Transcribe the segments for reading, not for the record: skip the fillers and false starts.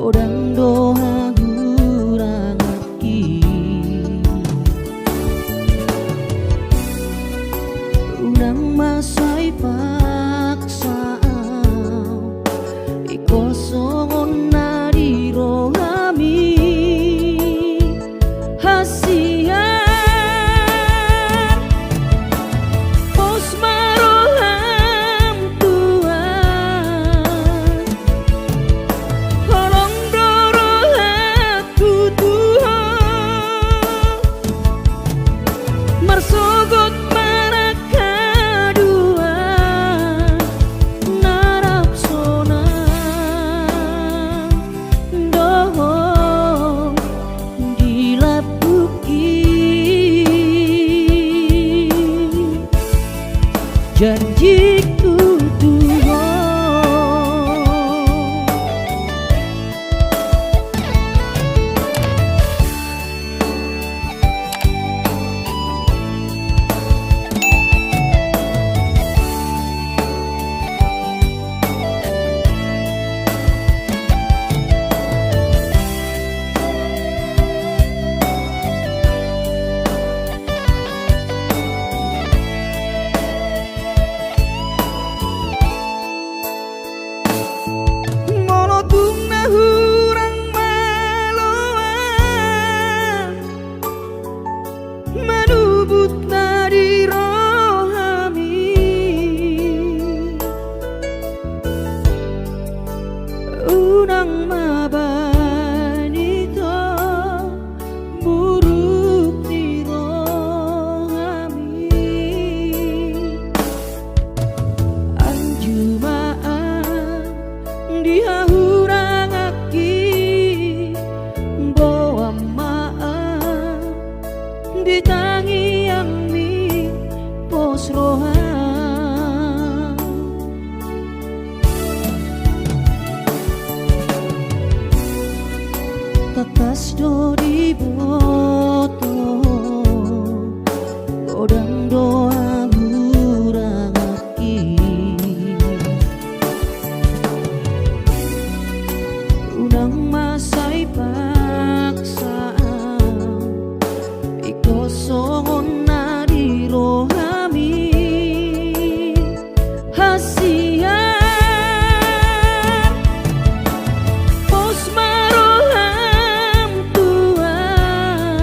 Odang doa hurang aki unang masay paksa ikosongon nariro kami hasia pos maroham Tuhan holong doro aku Tuhan marsogot janjiku Tuhan. Manubut nadi rohami unang mabani to buruk di rohami anjumaan dihahurang aki bawa maaf ditangi yang mi pos roham tatas do di boto odang doa hurang aki unang masay paksa ikosongon nadi rohami hasia pos maroham Tuhan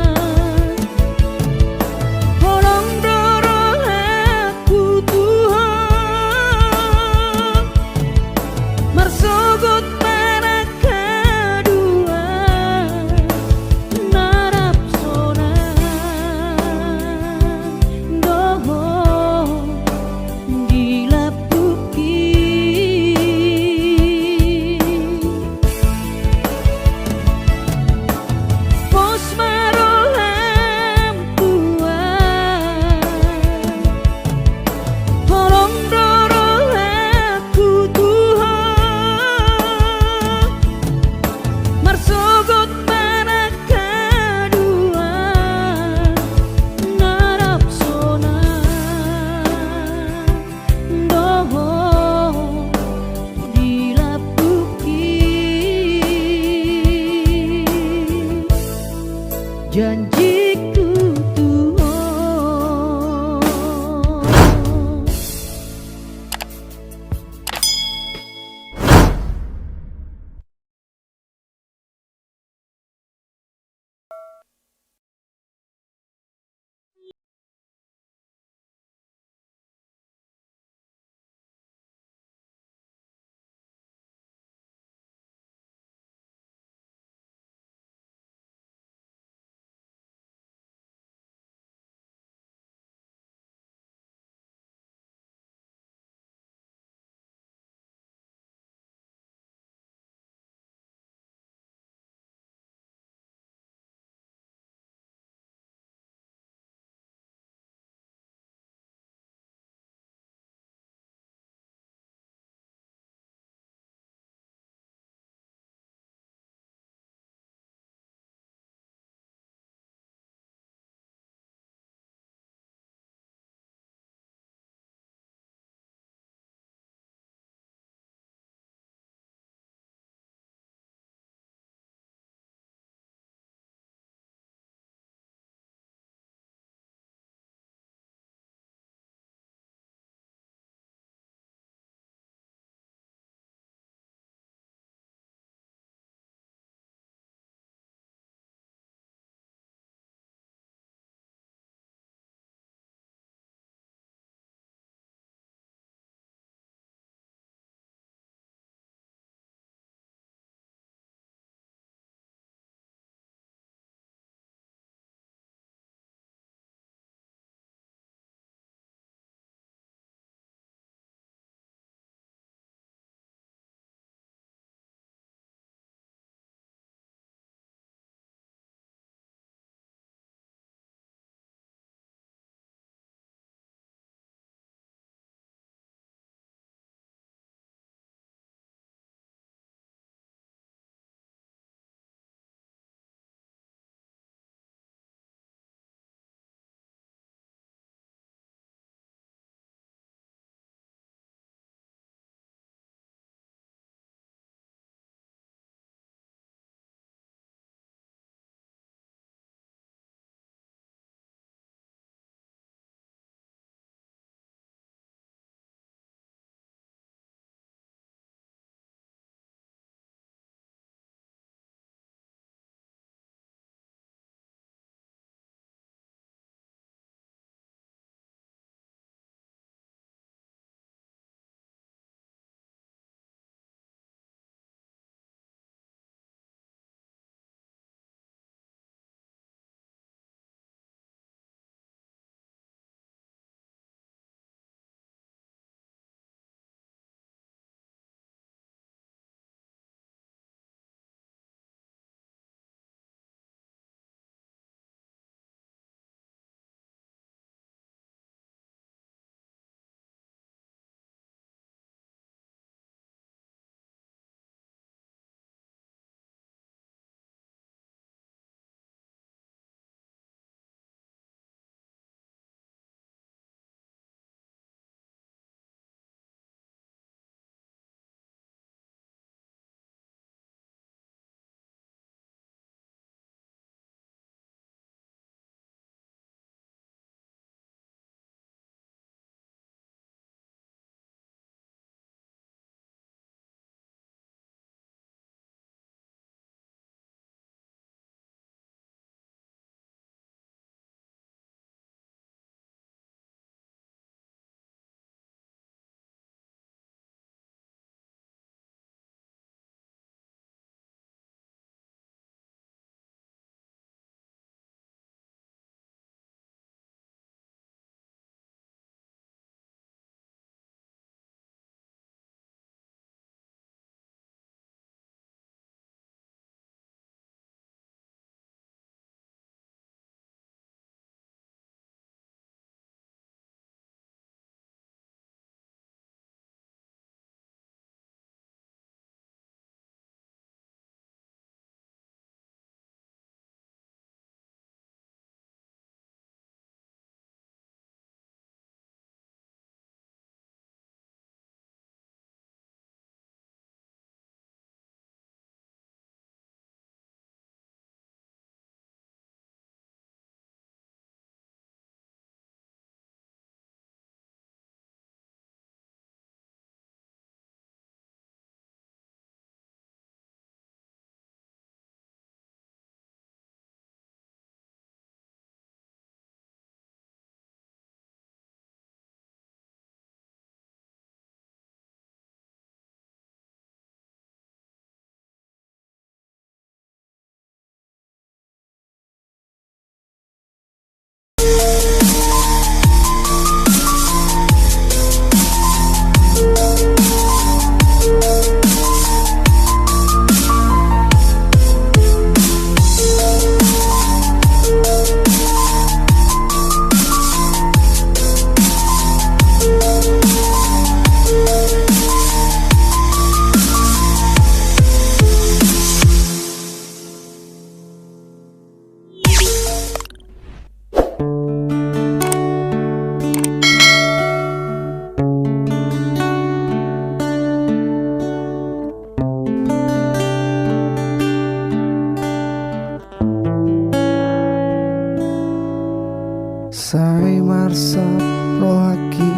marsap rohaki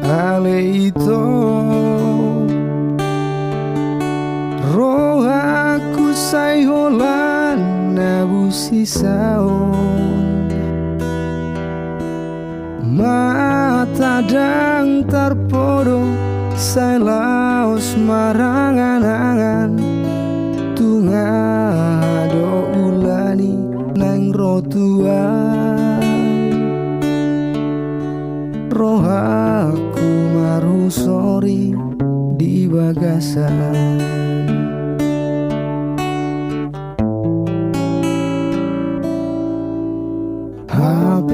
ale ito rohaku say holan nabusi saon mata dang terpodo say laos marangan-angan tungado ulani nang rotuan rohaku marusori di bagasan HP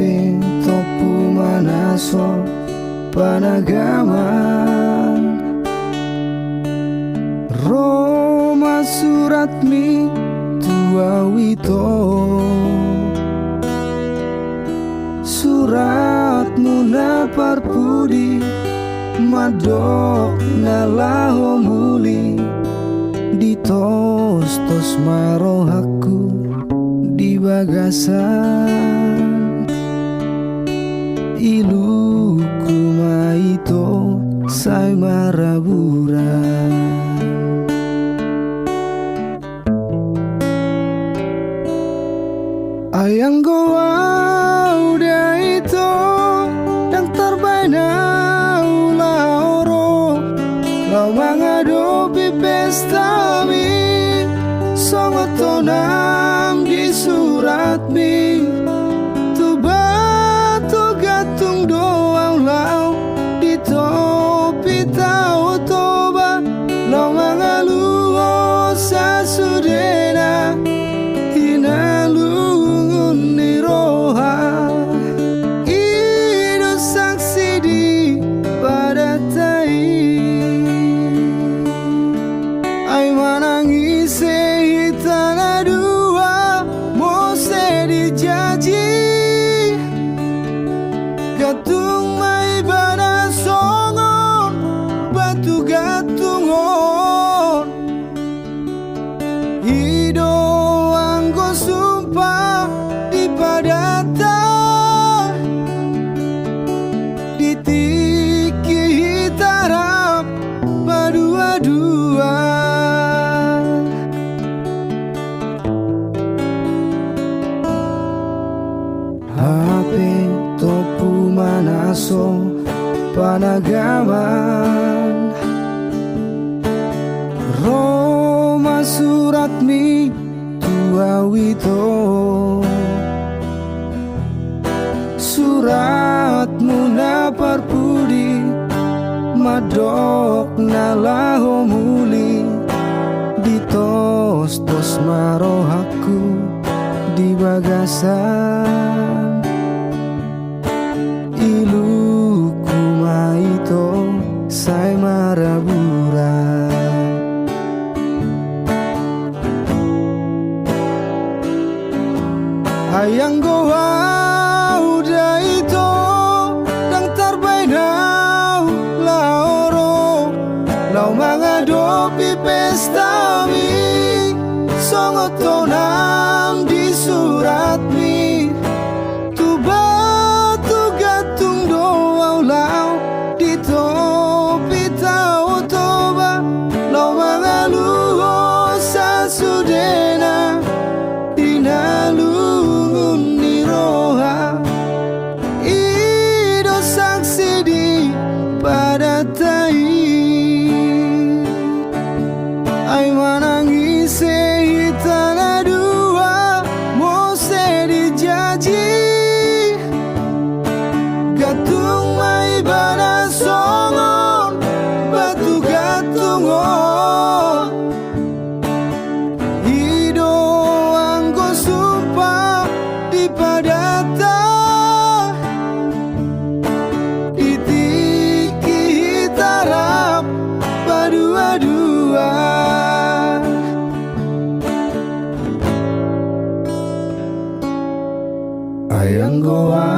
topu manaso panagaman Roma suratmi tua wito suratmu na parpudi madok na laho muli ditos-tos marohaku di bagasan iluku maito say maraburan ayang goa udah itu dan terbaina ula oro lau menghadapi pesta mi songot tonam di surat mi tu batu gatung doang lau di topi tau toba lau mengaluo sasudena hinalungun ni roha ido saksi di pada tai ay manangis hitana dua mose dijaji gatung mai bana songon batu gatungon ido anggo sumpah di padata ditiki hitarap badua-dua HP topu manaso panagaman Roma suratmi tua wito suratmu na parpudi madok na laho muli ditos-tos marohaku di bagasan iluku maito say maraburan ayang goa udah itu dan terbaina la oro lau menghadapi pesta mi songot tonam di surat mi tu batu gatung doang lau di topi tau toba lau mengaluo sasudena inalungun ni roha ido saksi di pada tai ay manangis hitana dua mose dijaji gatung mai bana songon batu gatungon ido anggo sumpah di padata ditiki hitarap badua-dua ayang goa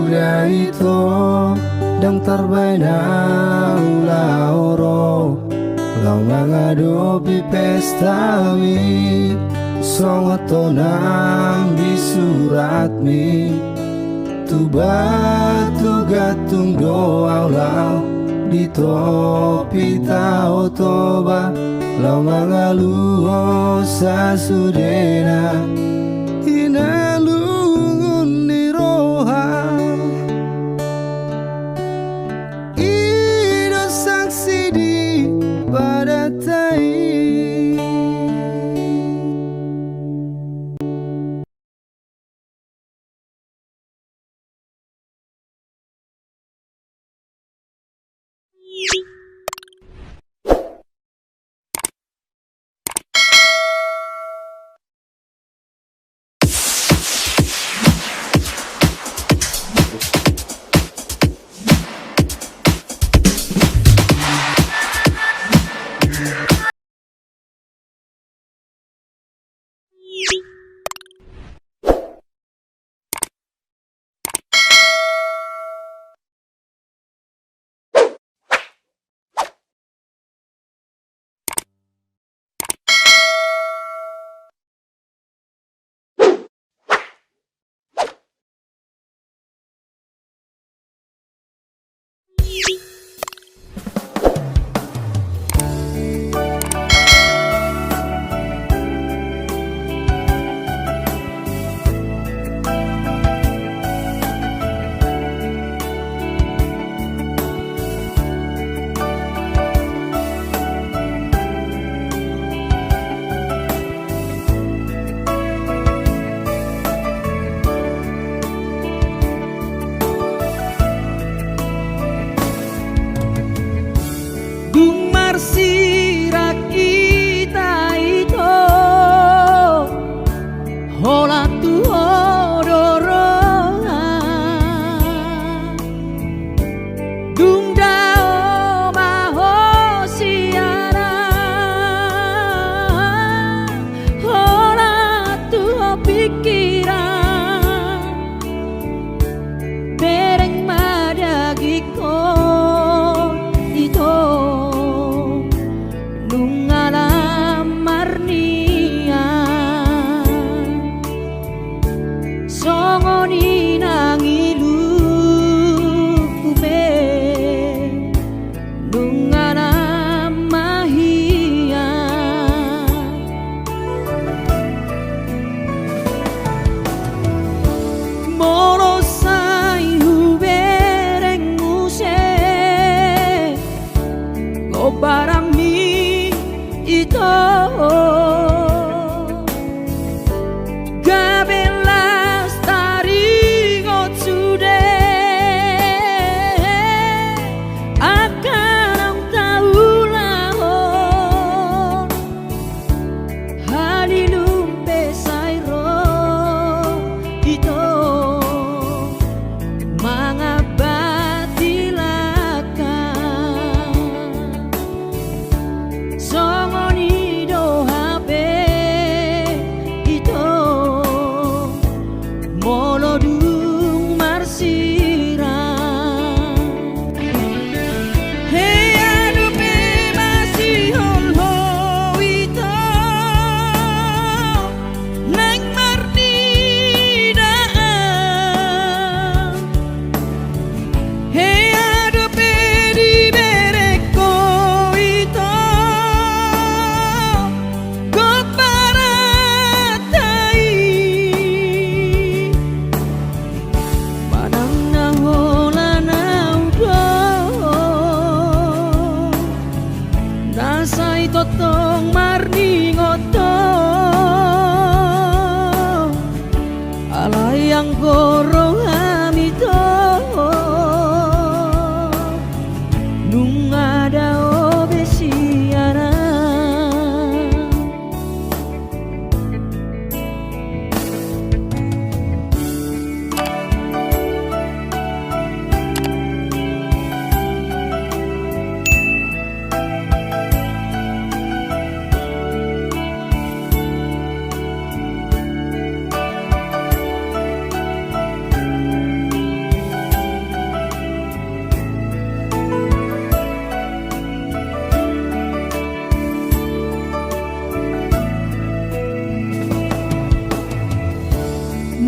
udah itu dan terbaina ula oro lau menghadapi pesta mi songot tonam di surat mi batu-batu gatung doa lau di topi tau toba lau mangaluho sasudena ina lungun ni roha ido saksi di pada tai.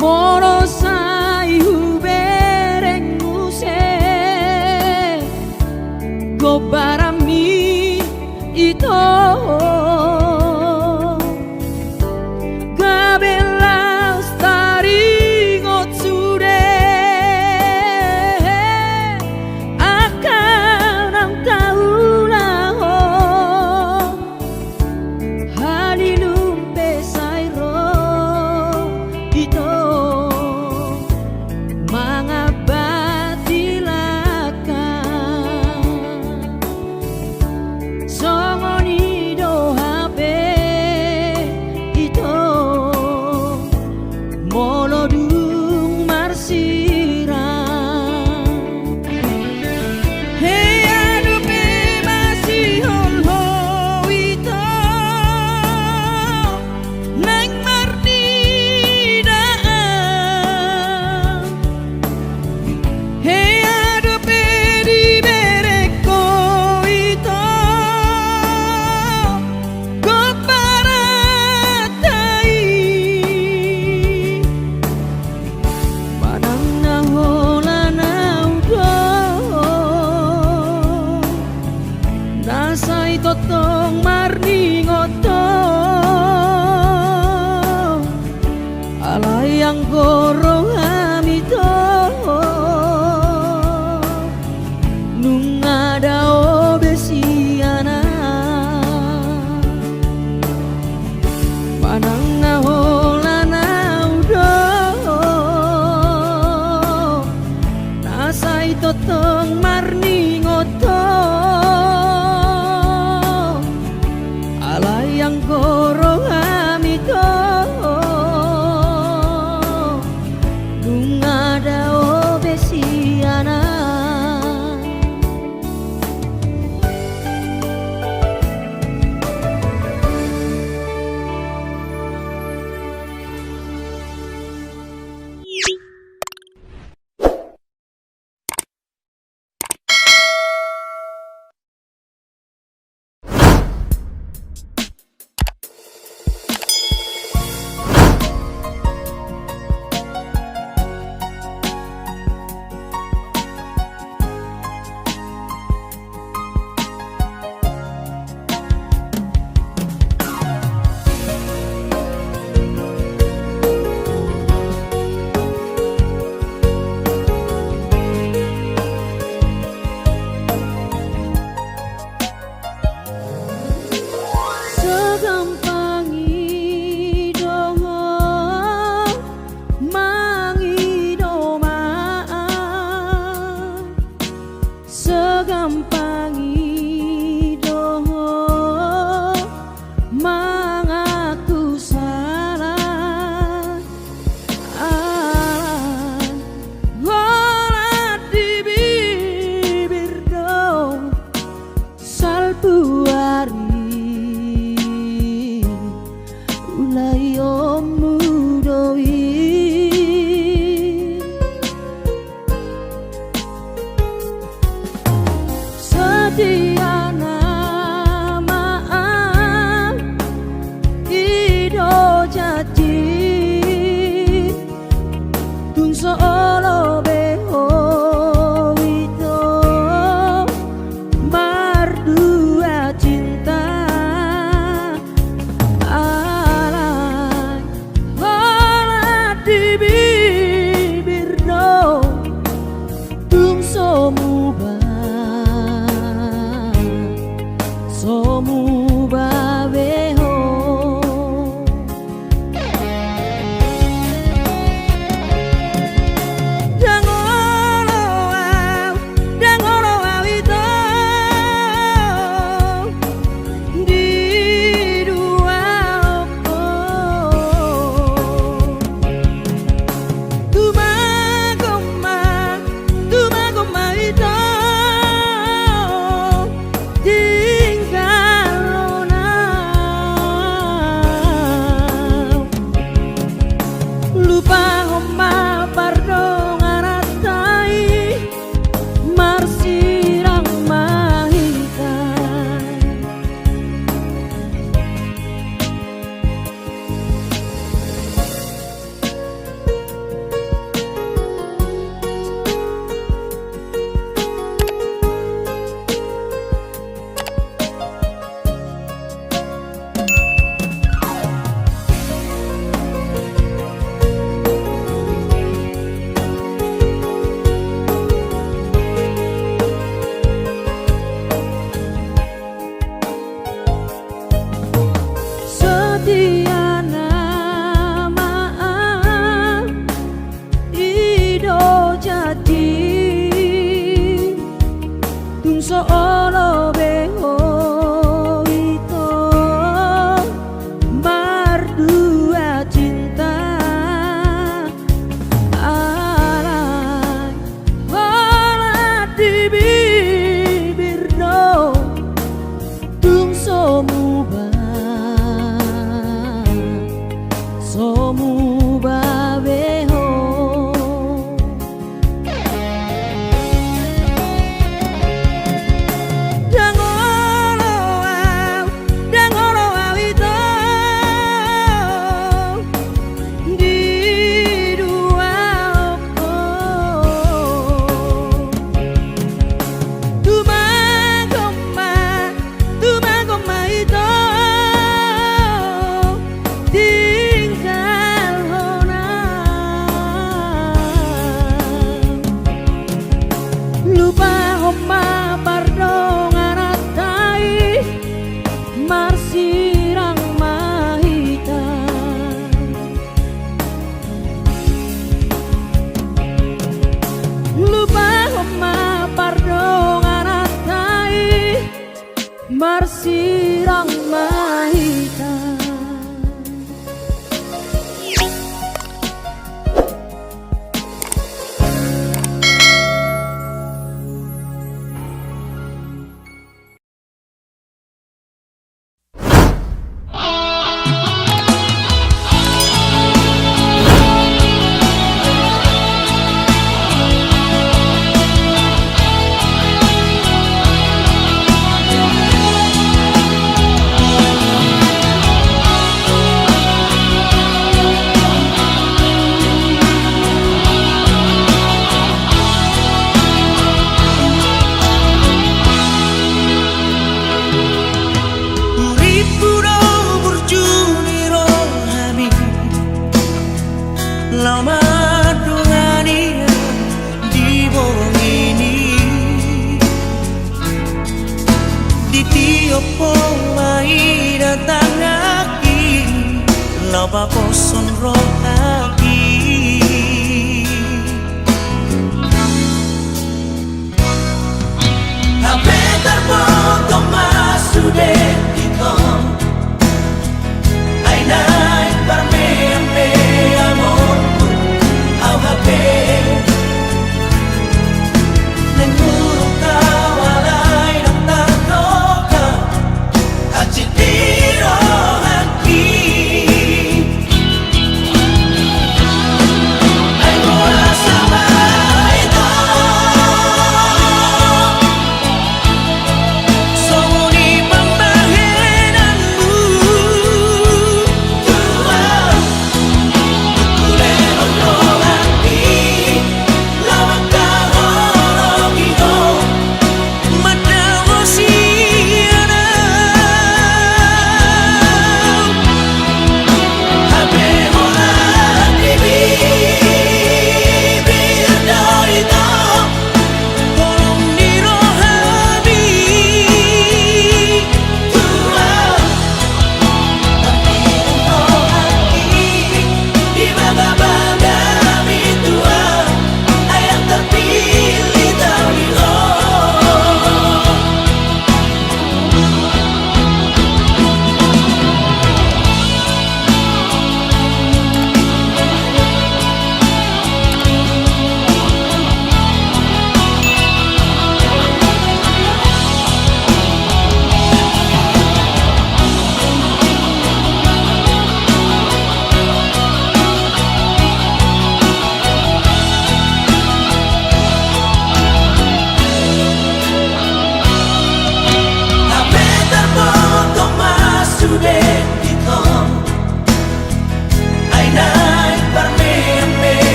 Morosai hube ulayo mudoi setia namaan ido jati tun solo beho itu berdua cinta alay olah di bibir do tung somuba beho dangolo au itu di dua oko tuma goma itu lupa homa pardo ngaratai marsirang mahitai setia namaan ido jati tung solo beho itu berdua cinta alay olah di bibir do tung somuba beho dangolo au itu di dua oko tuma goma itu tinggal lupa homa pardo ngaratai marsirang mahita lupa homa pardo ngaratai marsirang mahita. Lama dungani di borong ini di tiap mai datang lagi laba bosan roh lagi HP terbotong masuk deh itu aina parme amor au HP Hati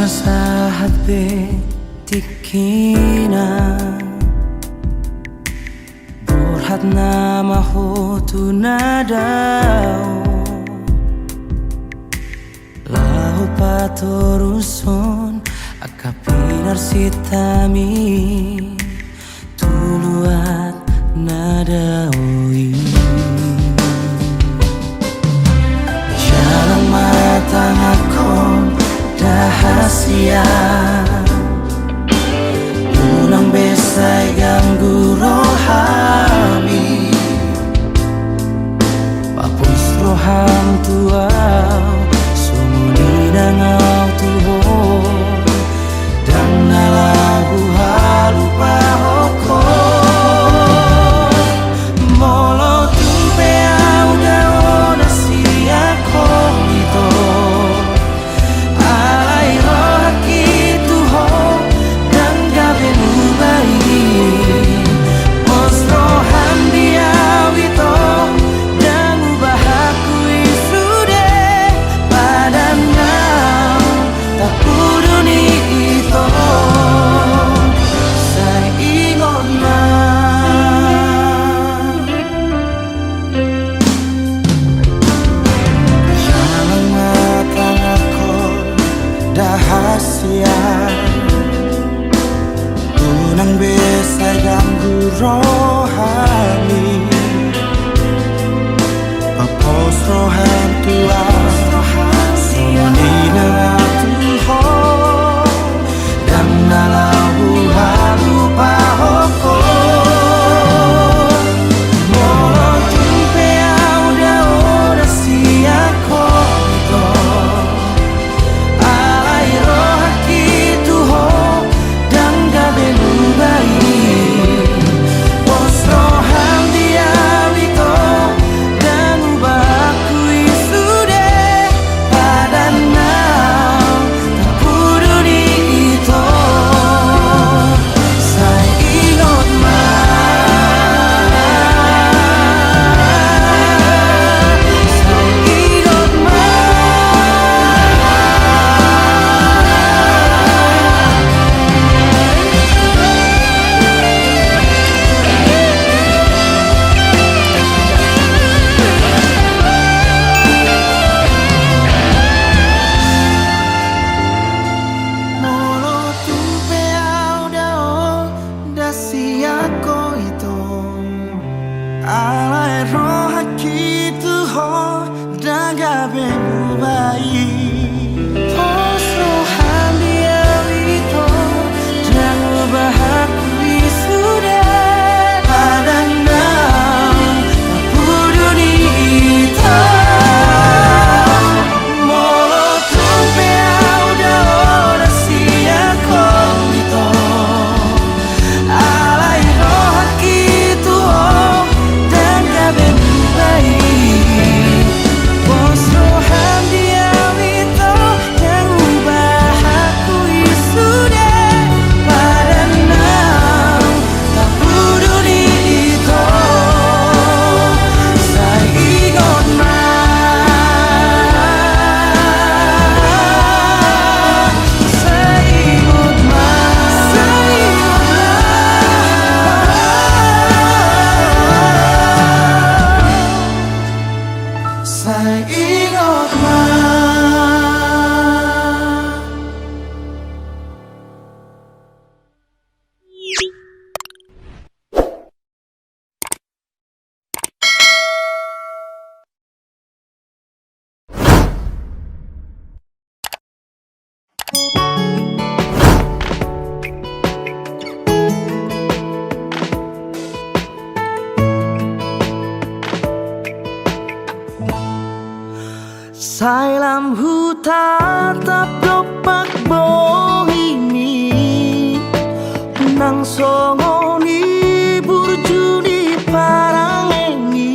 sahat betikina Burhat nama hotu nadao Lahu patoruson akapinar sitami Tuluat nadaoi Jalan matang akon dahasia Unang besay ganggu rohami Papus roham tuaw Sumuni nangau tuho Dan nalagu halupa hoko Molo tumpe au dao nasia komito Alai rohaki tuho Dan gabe nubai Mos rohan diawito Dan ubahaku isude Padanau tak puduni ito Saya ingon na Jalan mata ako dahasia Unang besay ganggu rohani Papos rohan tua Sumuni na tuho Dan nalahu halupa hoko Molo tumpe au dao nasia komito Alai rohaki tuho Dan gabe nubai Pos roham diawito Dan ubaku isude Padanau tak puduni ito Saya ingot Saya ingot Molo tumpe au dao dasia ko ito Alai rohaki tuho dan gabe nubai Pos rohan diawito dan ubahaku isude Padanau tak puduni ito Molo tumpe au dao dasia ko ito Alai rohaki tuho dan gabe nubai Pos rohan diawito yang ubahaku isude Padanau tak puduni ito Saya ingot Saya ingot Saya ingot Sailam hutan dopak bohimi Nang songoni burjuni parangengi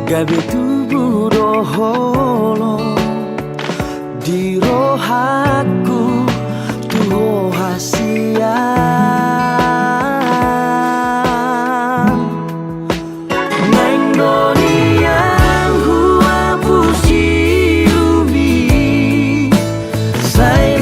Gabe tubuh roholo Di rohaku tuho hasian Neng doniang hua pusi umi Say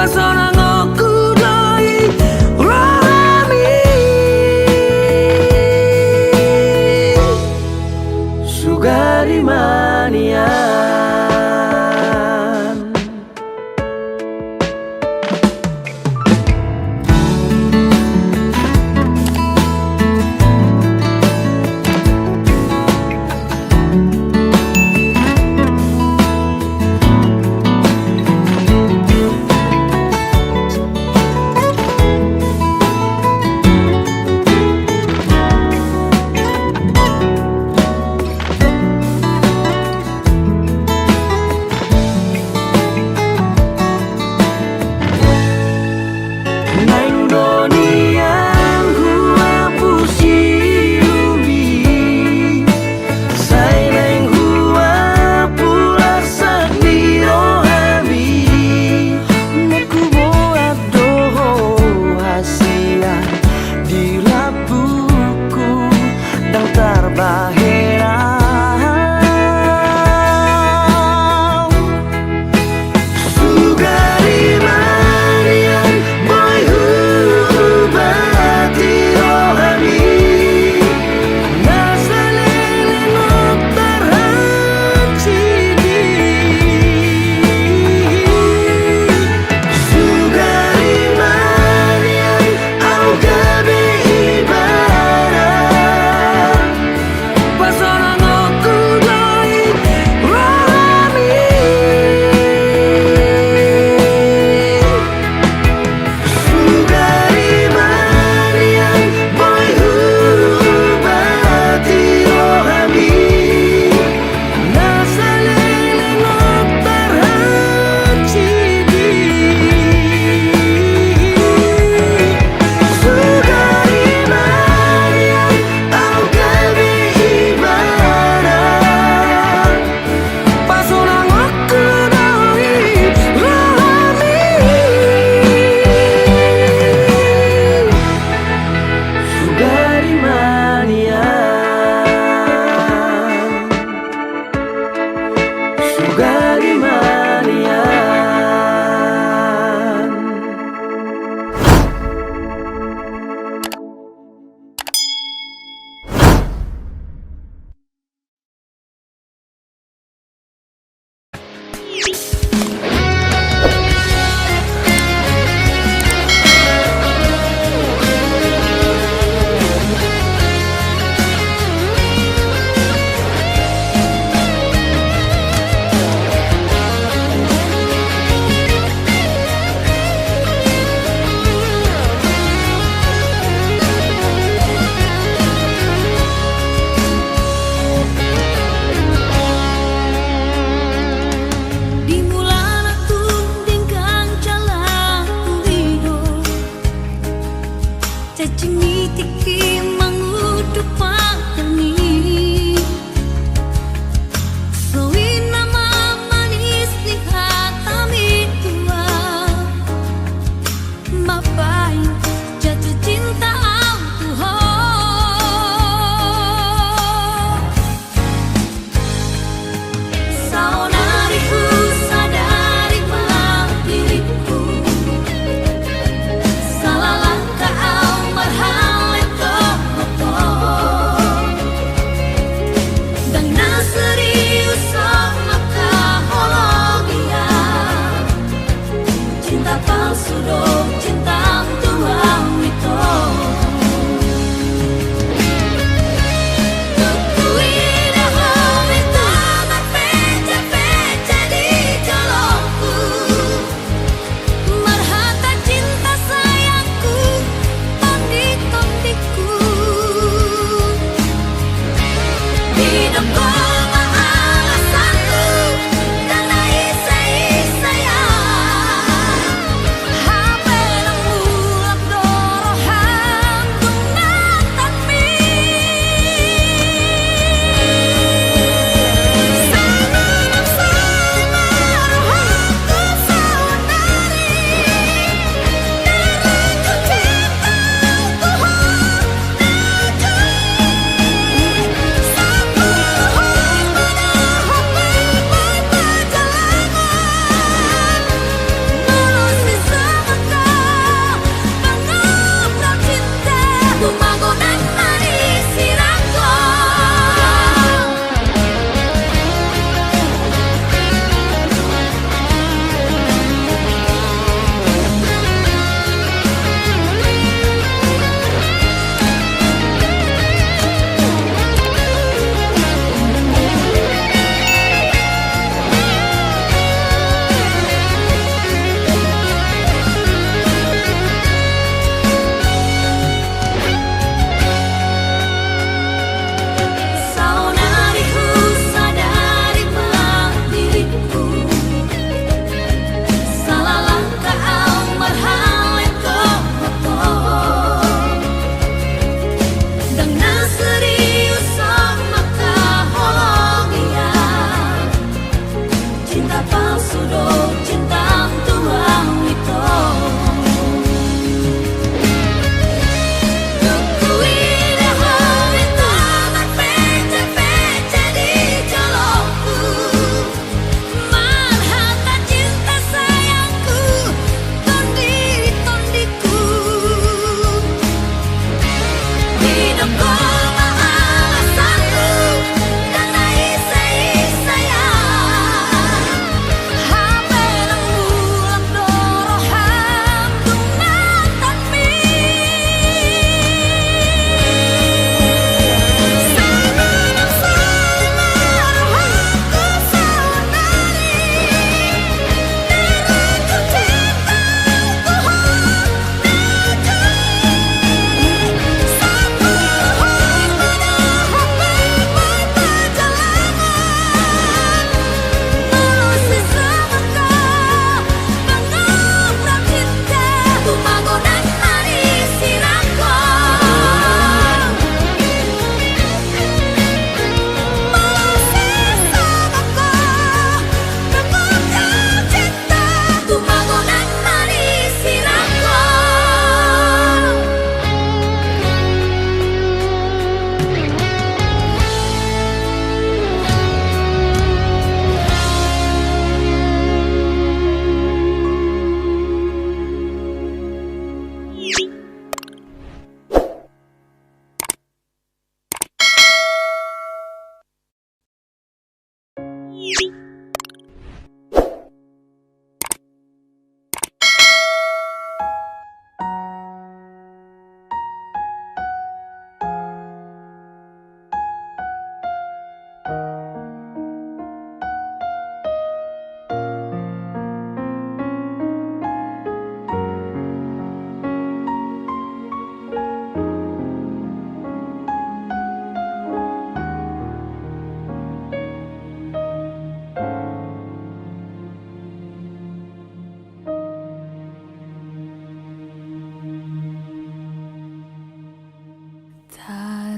Pasona ngoku doi rohami Sugari manian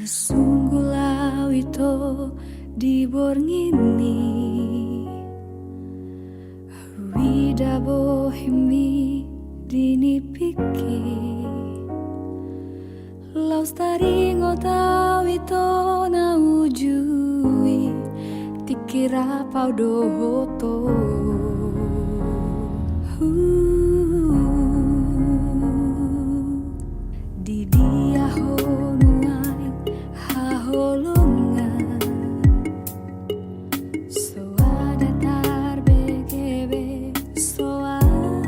Sungguh lawito di borngini Wida bohemi dini piki Laus tari ngotawito na ujui Tikira pau dohoto Di dia honuai haholongan Soada tar begebe soaram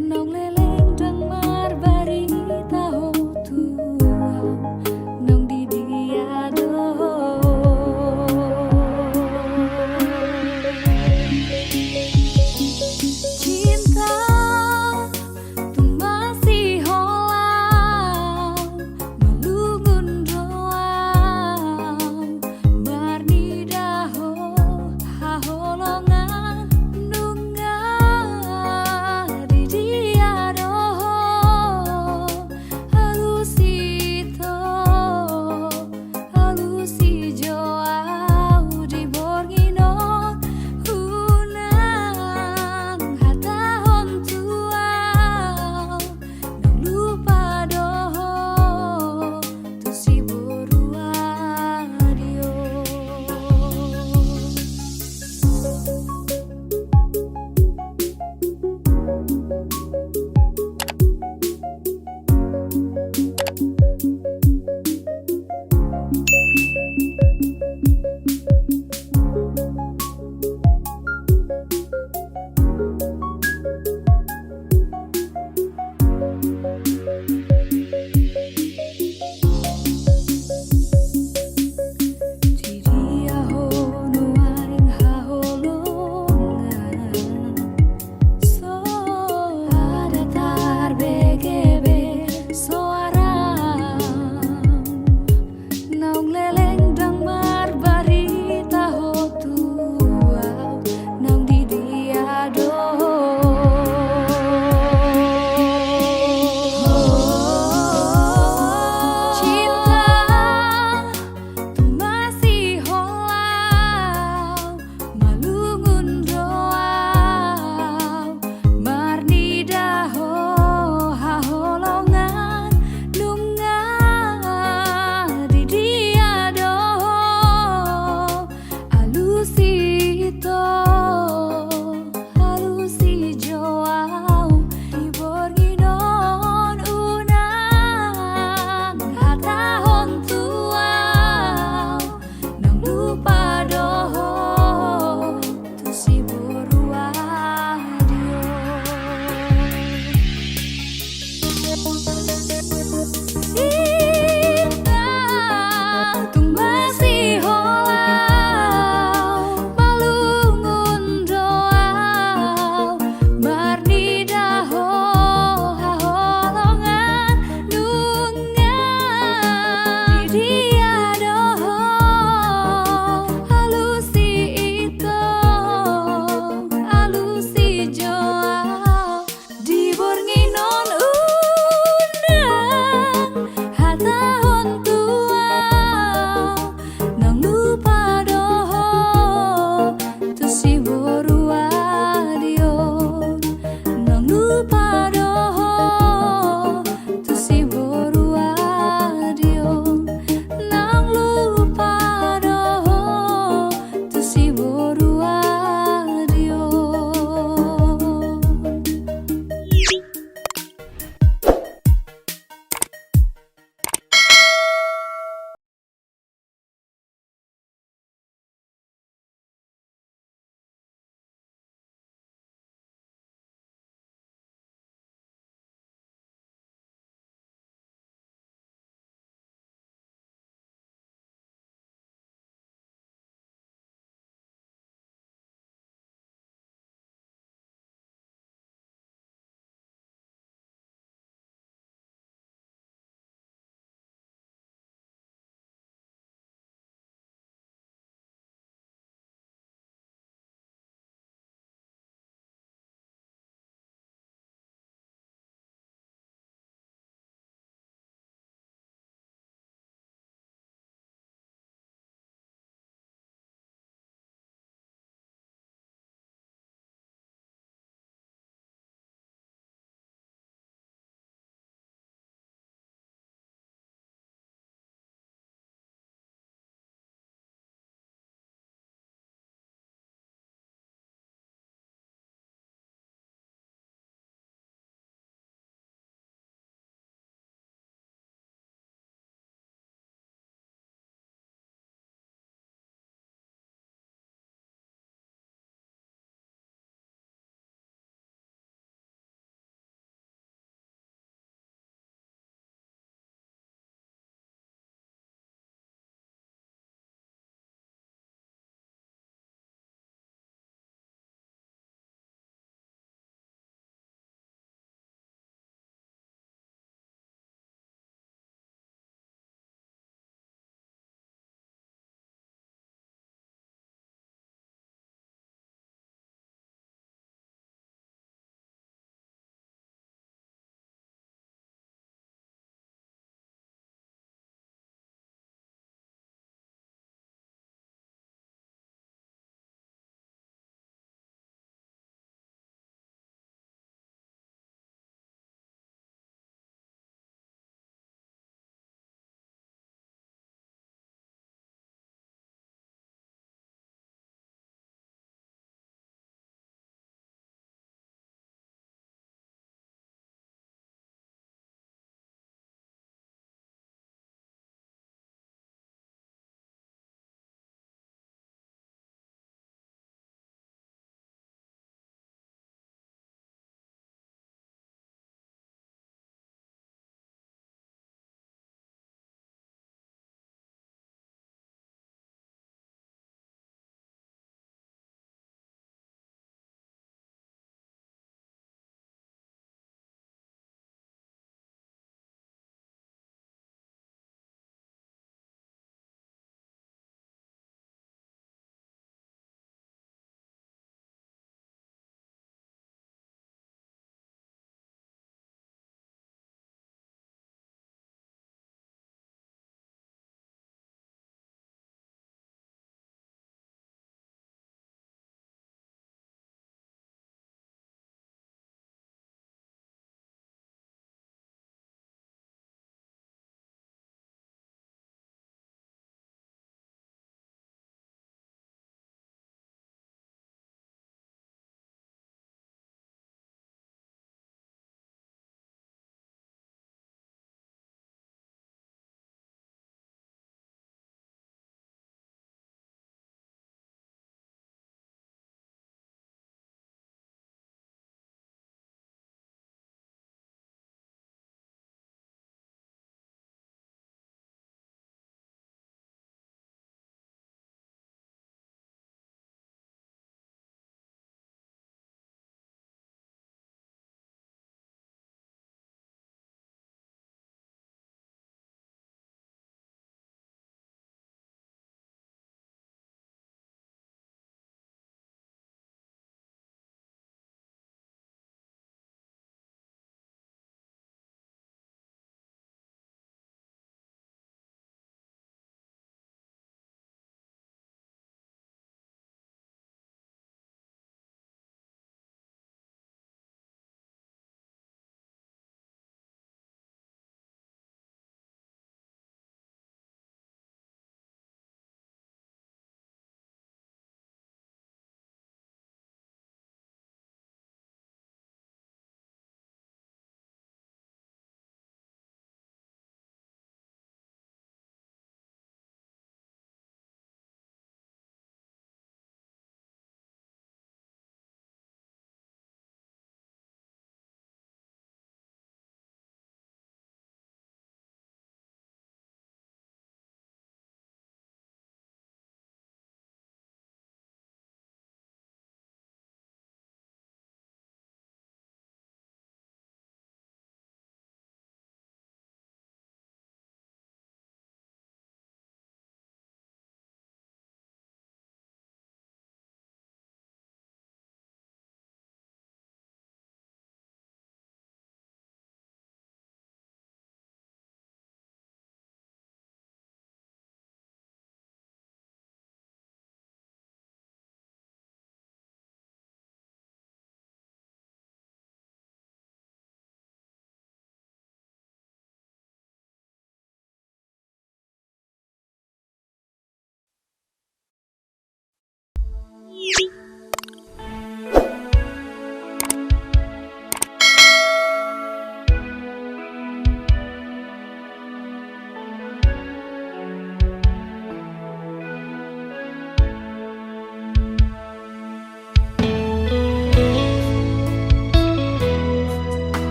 Nong leleng dang marbarita ho tuau Nong di dia do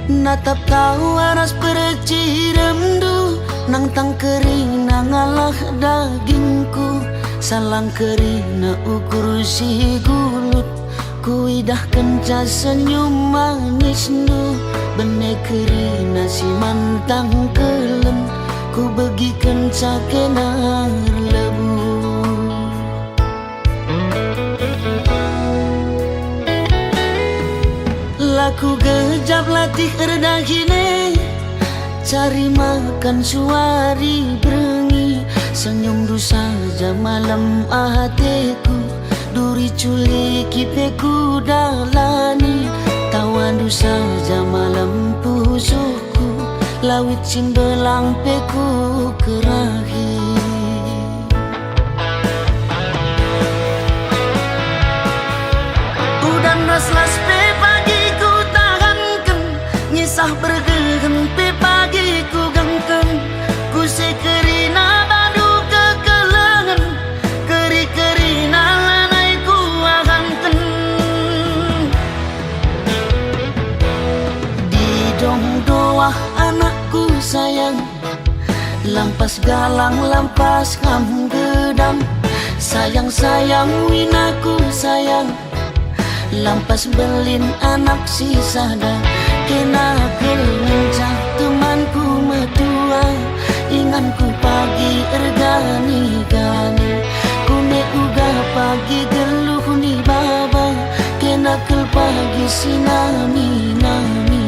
natap tahu aras perci remdu nang tang kering nang ngalah dagingku salang kering na ukur si gulut ku idah kenca senyum manis nu bene kering nasi mantang kelem ku bagi kenca kena lebu laku gejap latih erdahine cari makan suari berengi senyum du saja malam hatiku duri culik kipeku dalani tawan du saja malam pusuku lawit cimbelang peku kerahi udan raslas pe pagi ku tahankan nyisah bergegen pe pagi ku gengken ku sekerina badu kekelengan keri-kerina lanai ku aganken di dong doa anakku sayang lampas galang lampas kamu gedang sayang-sayang winaku sayang lampas belin anak si sada kena kelenca temanku medua inganku pagi ergani gani kune uga pagi geluh ni baba kena kel pagi sinami nami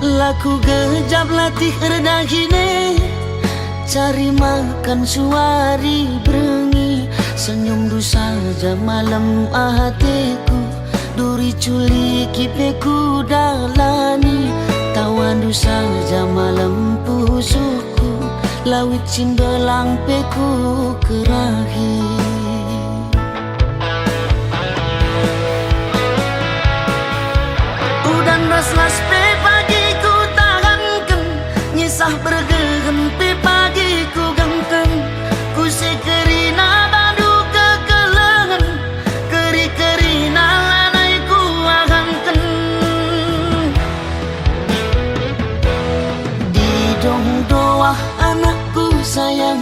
laku gejap latih erdahine cari makan suari berengi senyum du saja malam hatiku duri culik kipeku dalani tawan du saja malam pusuku lawit cimbelang peku kerahi udan raslas pe pagi ku tahankan nyisah bergegen pe pagi ku gengken ku sekerina badu kekelengan keri-kerina lanai ku aganken di dong doa anakku sayang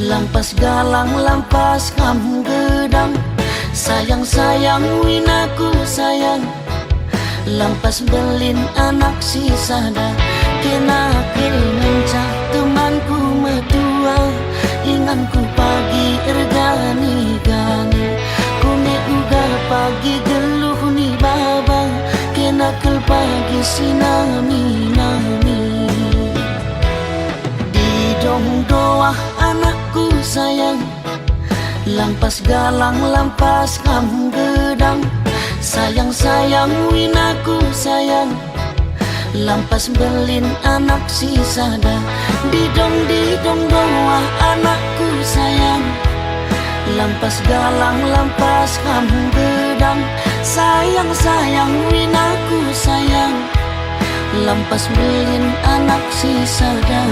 lampas galang lampas kamu gedang sayang-sayang winaku sayang lampas belin anak si sada kena kelenca temanku medua inganku pagi ergani gani kune uga pagi geluh ni baba kena kel pagi sinami nami di dong doa anakku sayang lampas galang lampas kamu gedang sayang-sayang winaku sayang lampas belin anak si sada di dong doa anakku sayang lampas galang lampas kamu gedang sayang-sayang winaku sayang lampas belin anak si sada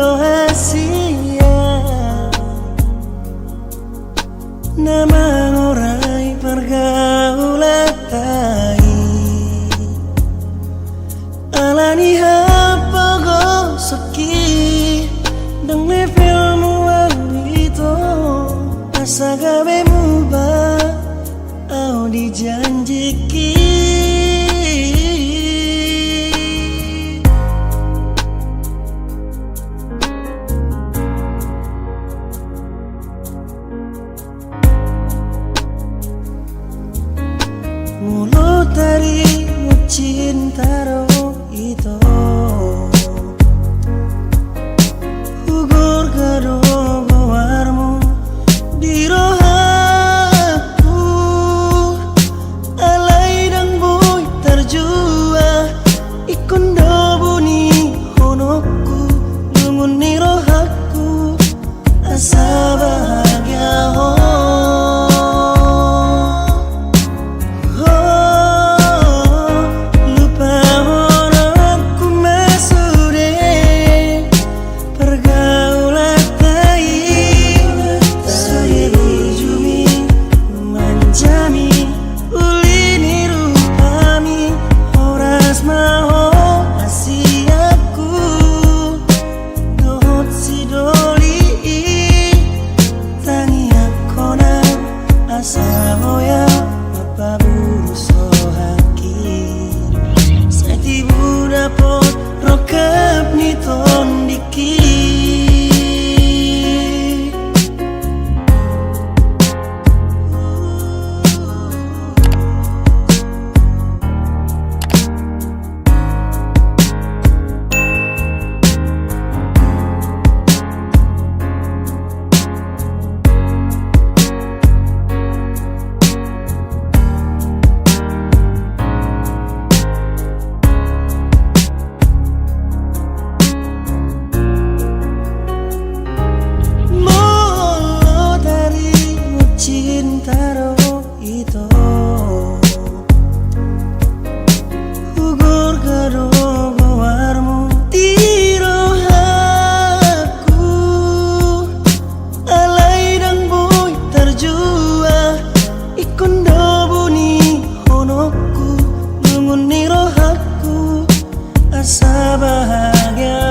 rahasia nama ngorai pergaulatai alani hapa gosoki dang level muawito asa gawe mubah au dijanjiki mulut dari cinta itu ugur gado bawarmu di rohaku alai dan boy terjua ikun dobuni honokku lumuni rohaku asa bahagia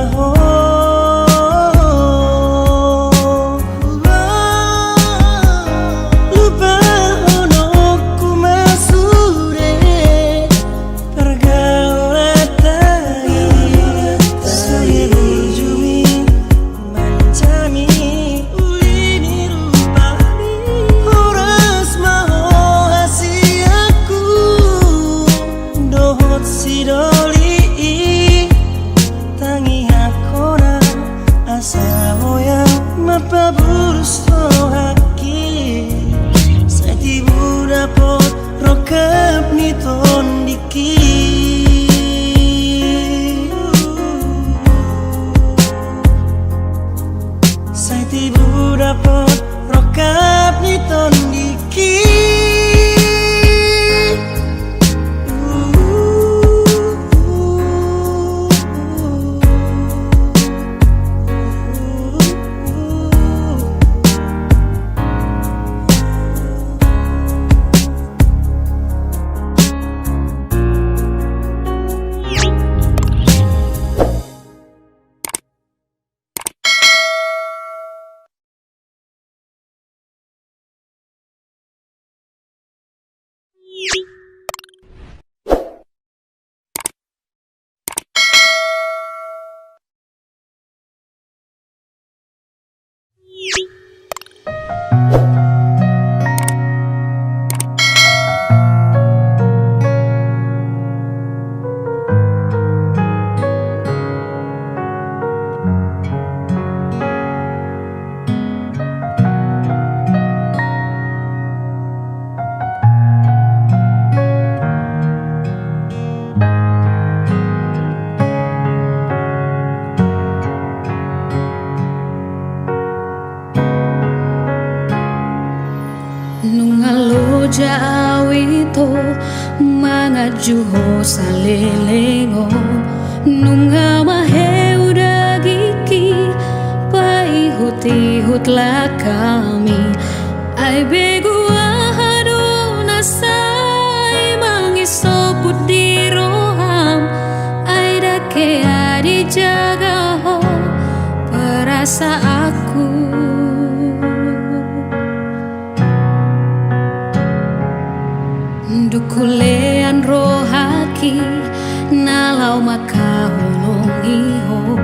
Jawito mga juho sa lelengo nung maheu dagiki tihutlah kami ai begua hadu nasai mangisoput di roham ai dake adi jaga ho perasa aku dukulean rohaki nalau maka hulungiho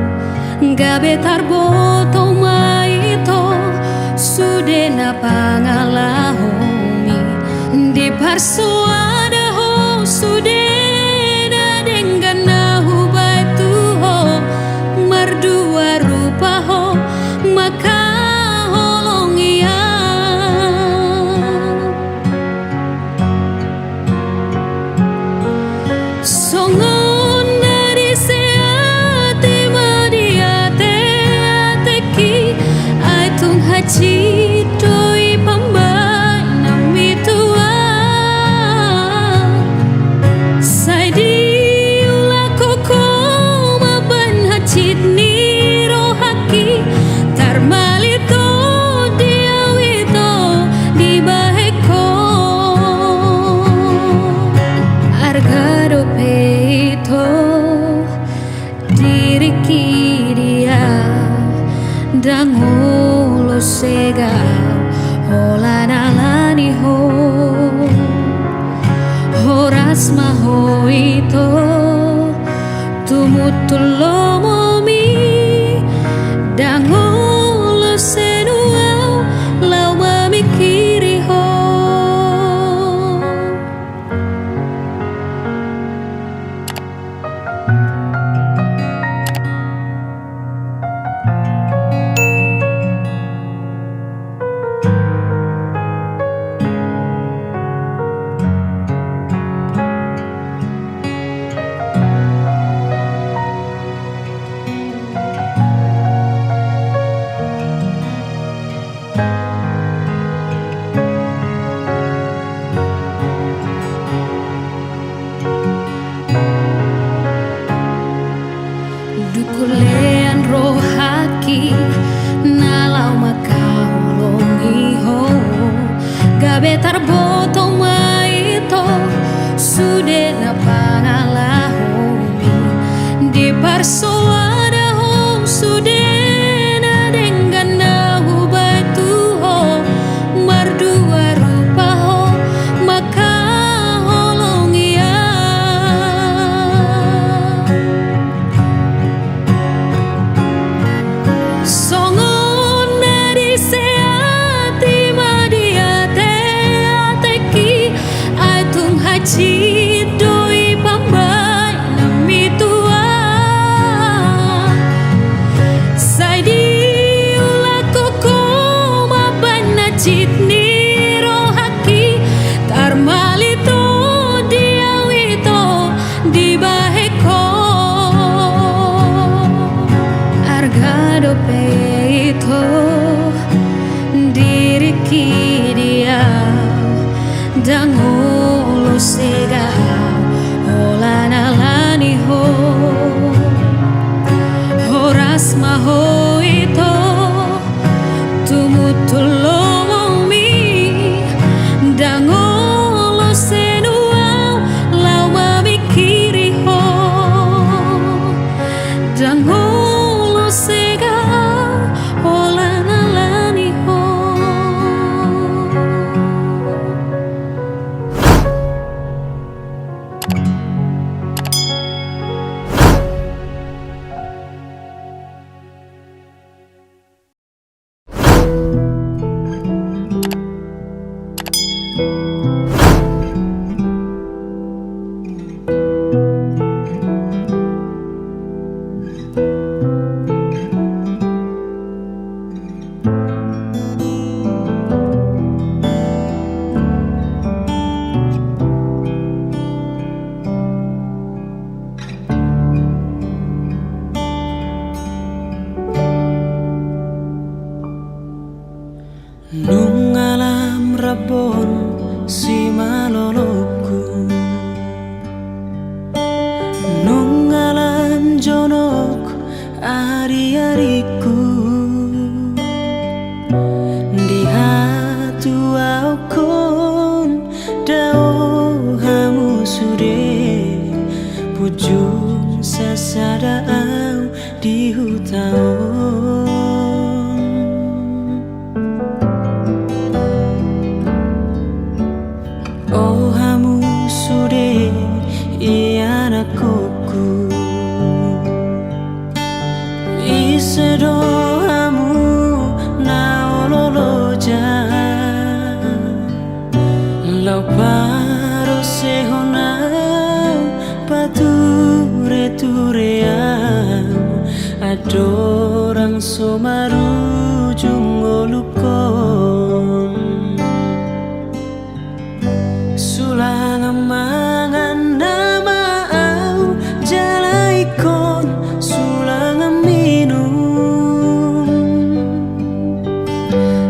gabe tarboto maito sudena pangalahomi di parsuada ho sudena denggana hubaitu ho mardua rupa ho maka holongia songon dari seati madiate ateki aitung haji doi pambai nami tua saidi ula koko maban hajit ni rohaki tarmalito diawito di baheko argado peito diriki dia dangulo sega holanalani ho horas mahoito tumutulomomi dangulo senuau lau mamikiri ho dukulean rohaki nalau makaulongiho gabe tarboto maito sudena pangalahomi di parsoada ho sudena denggana hubaitu ho mardua rupa ho maka holongia songon dari seati madiate ateki aitung haji doi pambai nami tua saidi ula koko maban najit ni rohaki tarmalito diawito di baheko argado peito diriki dia dangulo sega holanalani ho horas mahoito tumutulomi dangulo senuau lau mamikiri ho dangulo sega holanalani ho Nung alam rabon si malolokku Nung alam jonok ari-ariku ujung sasadau di hutan. Oh hamu sude iana kuku isedo hamu na ololoja lau paro sehonau pature tureau adorang somaru jungolukon sulang amangan nama au jalaikon sulang minum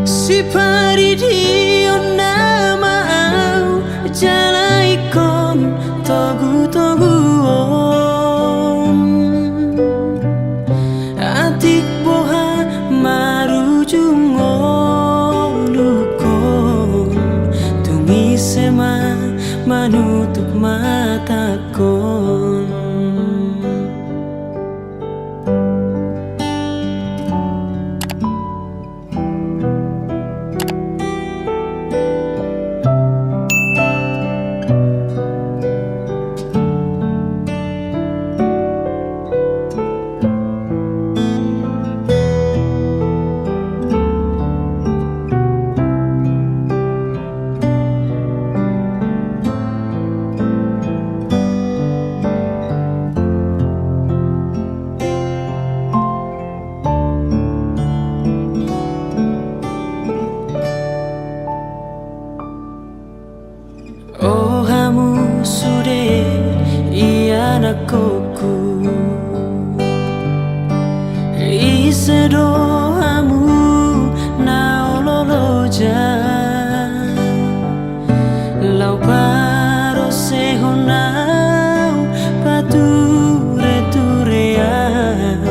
si paridion nama au jalaikon togu om atik boha marujung olukon tungi sema menutup matakon. Oh hamu sude iana koku isedo hamu na ololoja lau paro sehonau pature tureau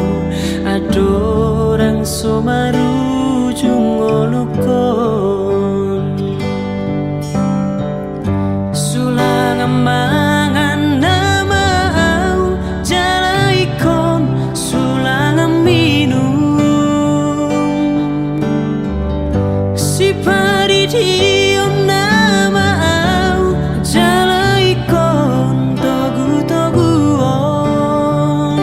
adorang somaru jungolukon sulang amangan nama au jalaikon sulang minum si paridion nama au jalaikon togu on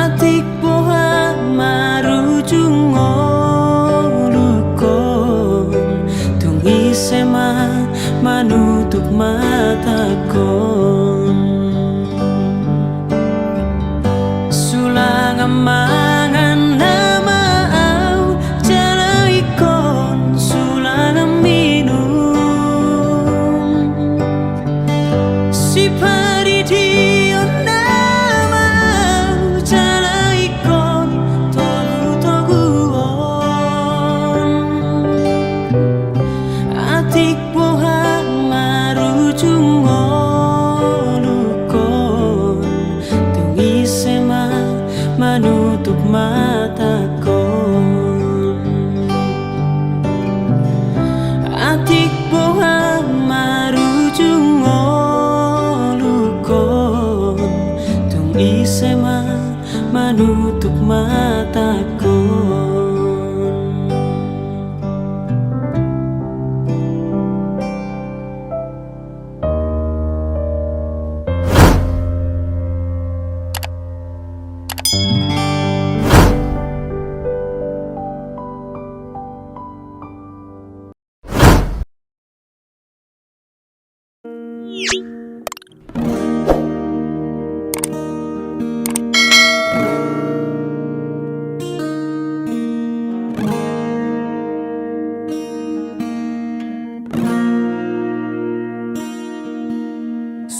atik boha marujung olukon tungi sema menutup matakon sulang amangan nama au jalaikon sulang minum si paridion nama au jalaikon togu on atik boha marujung olukon tungi sema menutup matakon atik boha marujung olukon tungi sema menutup matakon.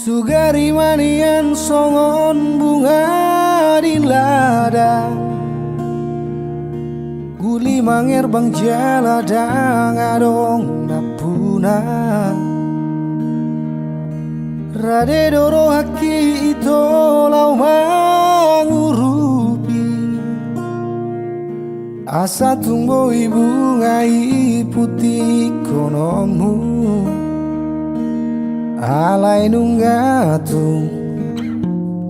Sugari manian songon bunga di ladang Guli manger bang jaladang adong napuna Rade doro haki ito lau mangurupi Asa tumbo ibu ngai putih konomu alai nunggatung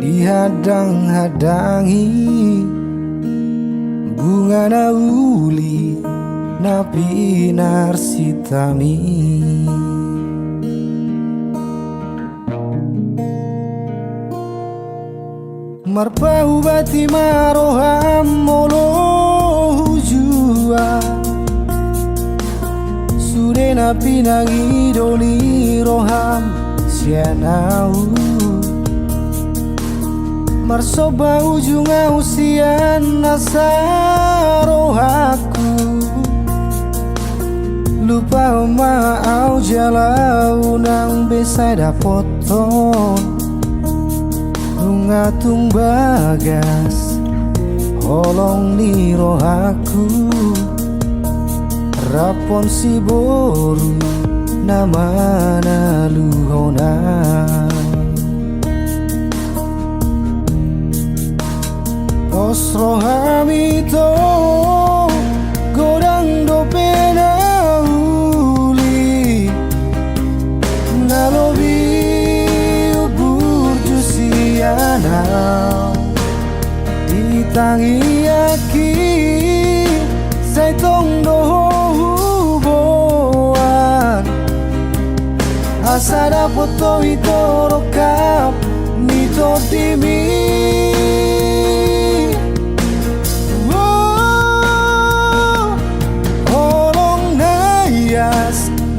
dihadang-hadangi bunga nauli napi narsitami. Marpau bati maroham molo hujua Sude napi nangidoni roham sianau Marsoba ujung usian nasarohaku Lupa mau jalau nang besada poton Tungatung bagas holong ni rohaku Rapon si boru nama naluhona Pos rohamito godang do penauli Ngalobi ubur jusiana Ditangi aki Sai tong do huboan Asada poto ito rokap Nito dimi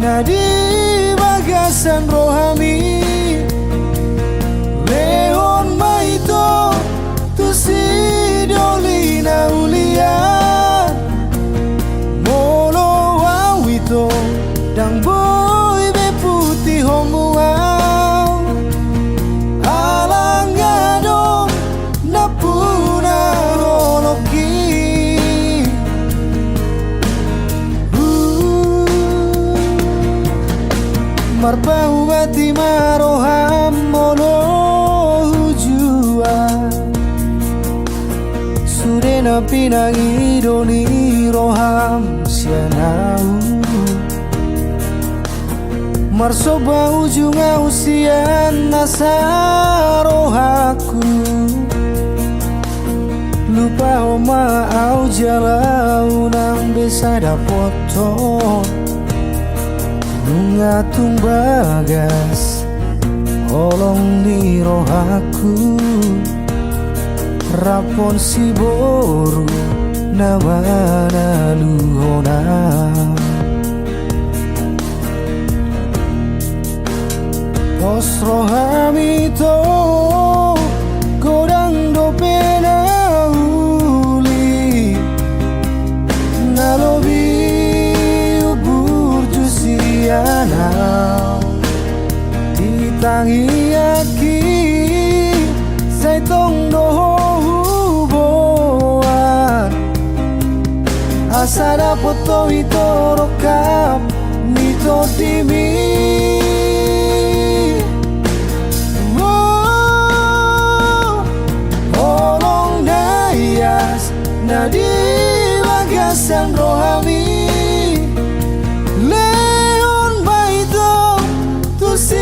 Nadi bagasan rohami Leon maito tu si dolina ulia Molo wawito dang boy be putih homuau Alangado napuna holoki Marpau bati maroham molo hujua Sude napi nangidoni roham sianau Marsoba ujung usian nasarohaku Lupa oma au jalau nang besada poton Nungatung bagas holong ni rohaku Rapon si boru nama naluhona Pos rohamito godang do penauli Nalobi Ditangi aki Sai tong do huboan Asada poto ito rokap Nito dimi Holong dayas Nadi bagasan rohami Si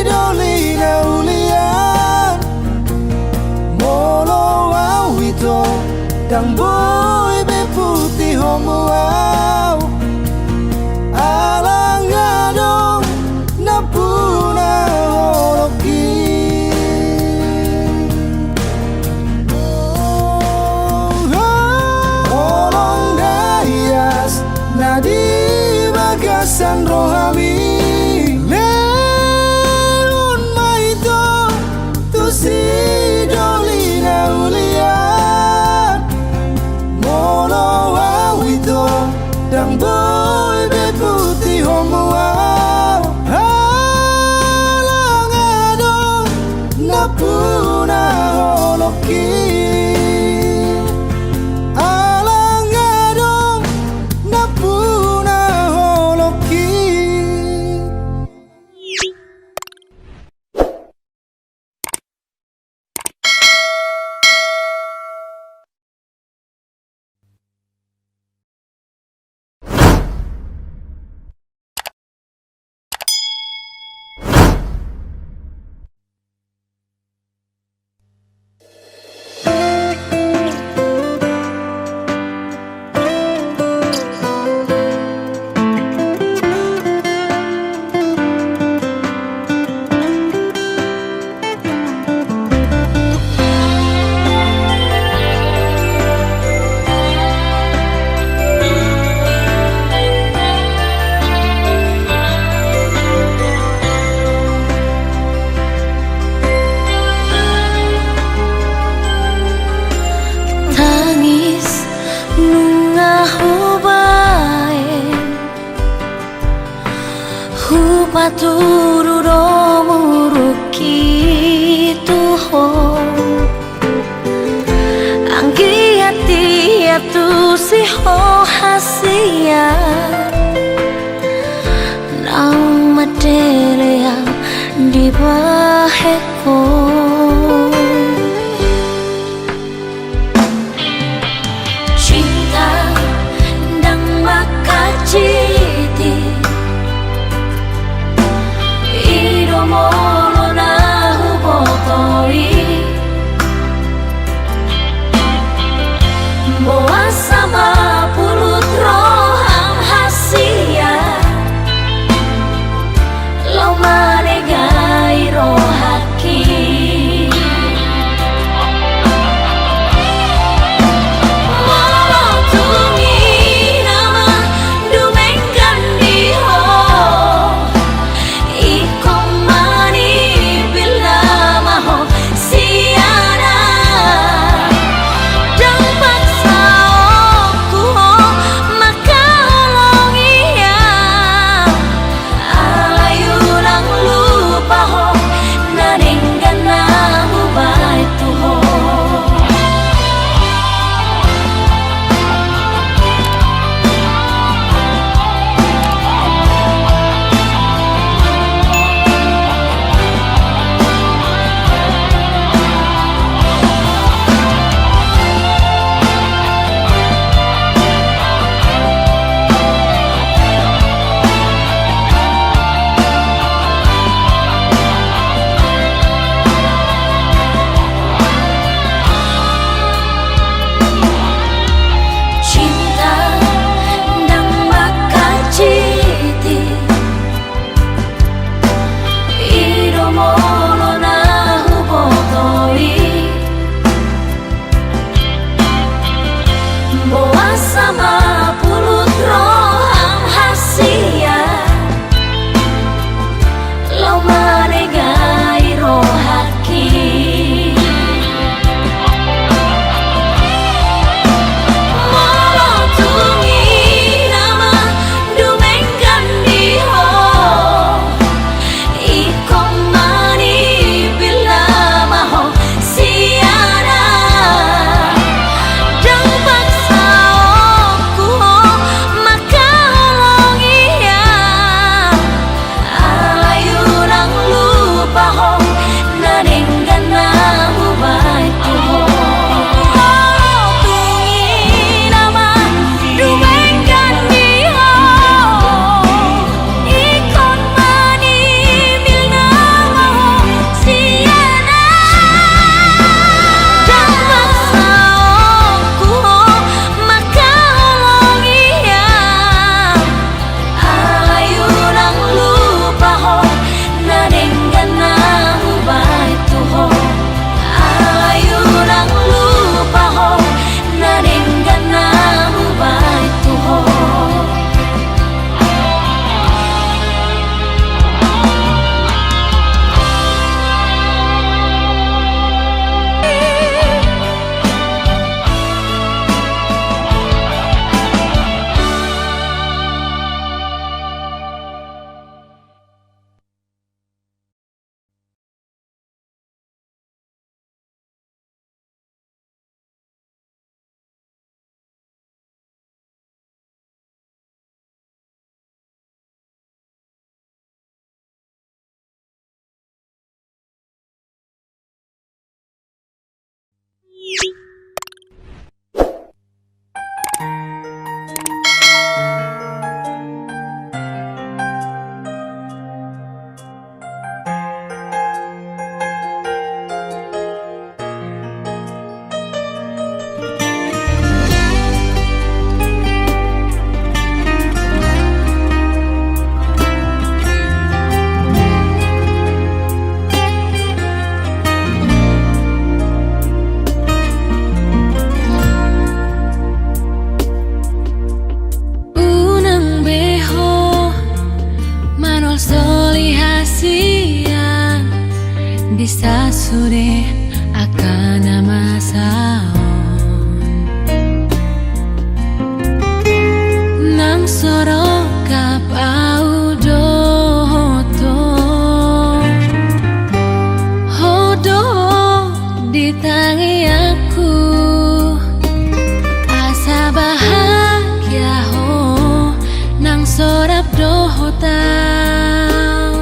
dolina ulian Molo wawito dang boy be putih homuau Alangado napuna holoki Holong dayas nadi bagasan rohami Si dolina ulian Molo wawito Waturu muruki tuho anggi hati atu si ho hasia nang materia di baheko cinta dang makaciti molo na hubotoi boa sama pulut roham hasia lo manegai rohaki molo tungi nama dumengkan diho sore akan nama saon nang soro kapau doto tangi aku asa bahagia ho nang sorap doho tau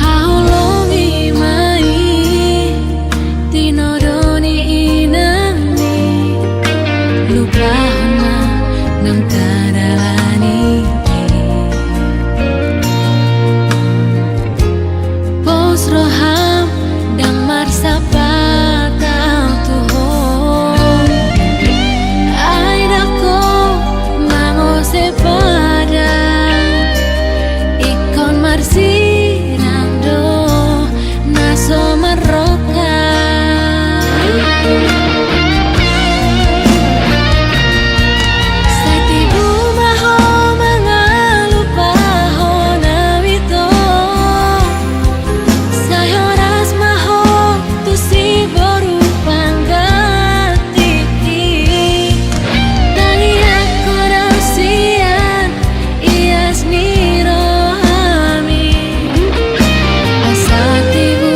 haulongi mai tinodoni inangni lupa hona nang kadalani pos roham dang marsapa tau tuhon ai dako mango sepada ikon marsirang do naso maroka satibu maho mangalupa ho nawito sayoras maho tu si boru panggatiki tangi aku rausian ias niro ami asatibu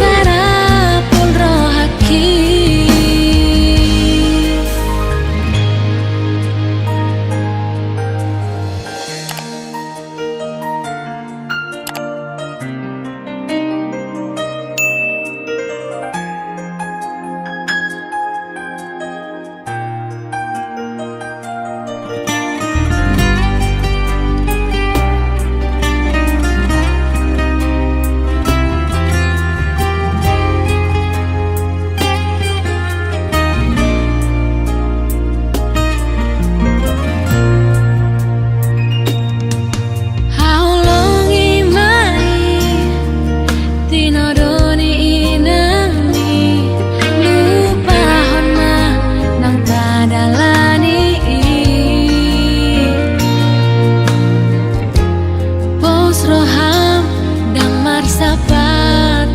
tarapul rohaki haulongi mai tinodoni inangni lupa hona nang kadalani pos roham dang marsapa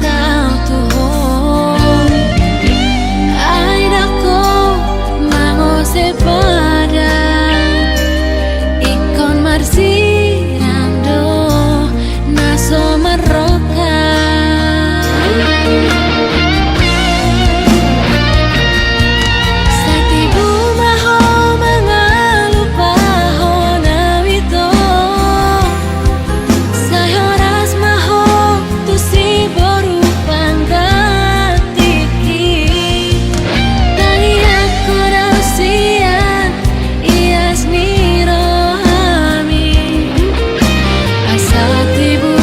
tau tuhon ai dako mango sepada ikon marsirang do naso maroka satibu maho mangalupa ho nawito sayoras maho tu si boru panggatiki tangi aku rausian ias niro ami asatibu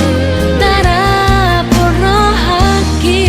tarapul rohaki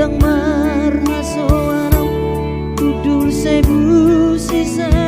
kang marna sowarang kudul sebu sisa